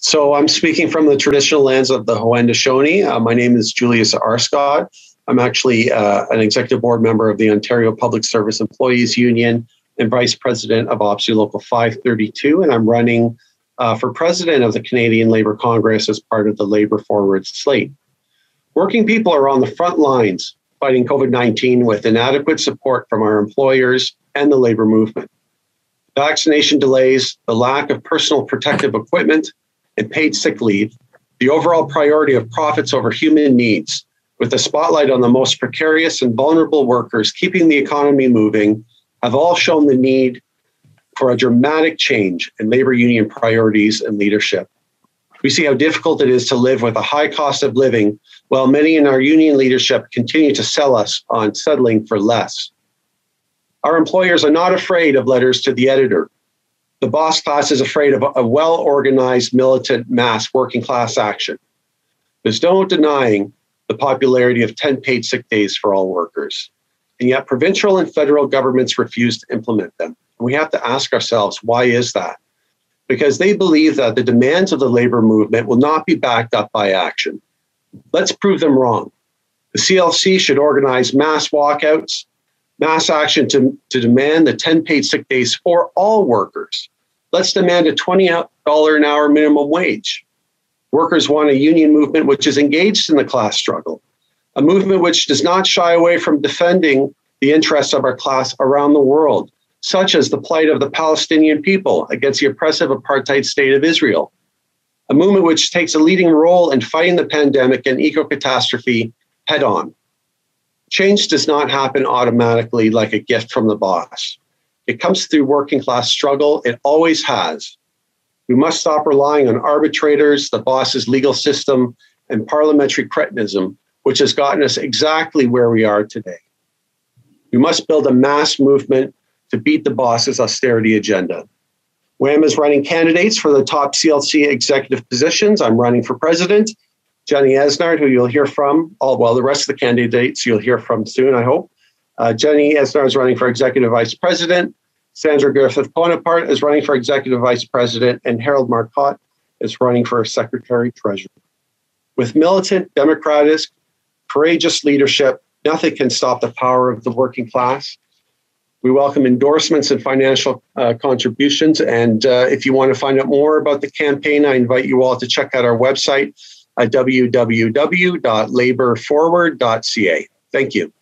So I'm speaking from the traditional lands of the Haudenosaunee. My name is Julius Arscott. I'm actually an executive board member of the Ontario Public Service Employees Union and vice president of OPSEU Local 532, and I'm running for president of the Canadian Labour Congress as part of the Labour Forward slate. Working people are on the front lines fighting COVID-19 with inadequate support from our employers and the labour movement. Vaccination delays, the lack of personal protective equipment, and paid sick leave, the overall priority of profits over human needs, with the spotlight on the most precarious and vulnerable workers keeping the economy moving, have all shown the need for a dramatic change in labour union priorities and leadership. We see how difficult it is to live with a high cost of living, while many in our union leadership continue to sell us on settling for less. Our employers are not afraid of letters to the editor. The boss class is afraid of a well-organized, militant, mass working class action. There's no denying the popularity of 10 paid sick days for all workers, and yet provincial and federal governments refuse to implement them. We have to ask ourselves, why is that? Because they believe that the demands of the labor movement will not be backed up by action. Let's prove them wrong. The CLC should organize mass walkouts, mass action to demand the 10 paid sick days for all workers. Let's demand a $20 an hour minimum wage. Workers want a union movement which is engaged in the class struggle, a movement which does not shy away from defending the interests of our class around the world, such as the plight of the Palestinian people against the oppressive apartheid state of Israel, a movement which takes a leading role in fighting the pandemic and eco-catastrophe head on. Change does not happen automatically like a gift from the boss. It comes through working class struggle. It always has. We must stop relying on arbitrators, the boss's legal system, and parliamentary cretinism, which has gotten us exactly where we are today. We must build a mass movement to beat the boss's austerity agenda. WAM is running candidates for the top CLC executive positions. I'm running for president. Jenny Esnard, who you'll hear from, the rest of the candidates you'll hear from soon, I hope. Jenny Esnard is running for executive vice president. Sandra Griffith-Bonaparte is running for executive vice president, and Harold Marcotte is running for secretary treasurer. With militant, democratic, courageous leadership, nothing can stop the power of the working class. We welcome endorsements and financial contributions. And if you want to find out more about the campaign, I invite you all to check out our website at www.laborforward.ca. Thank you.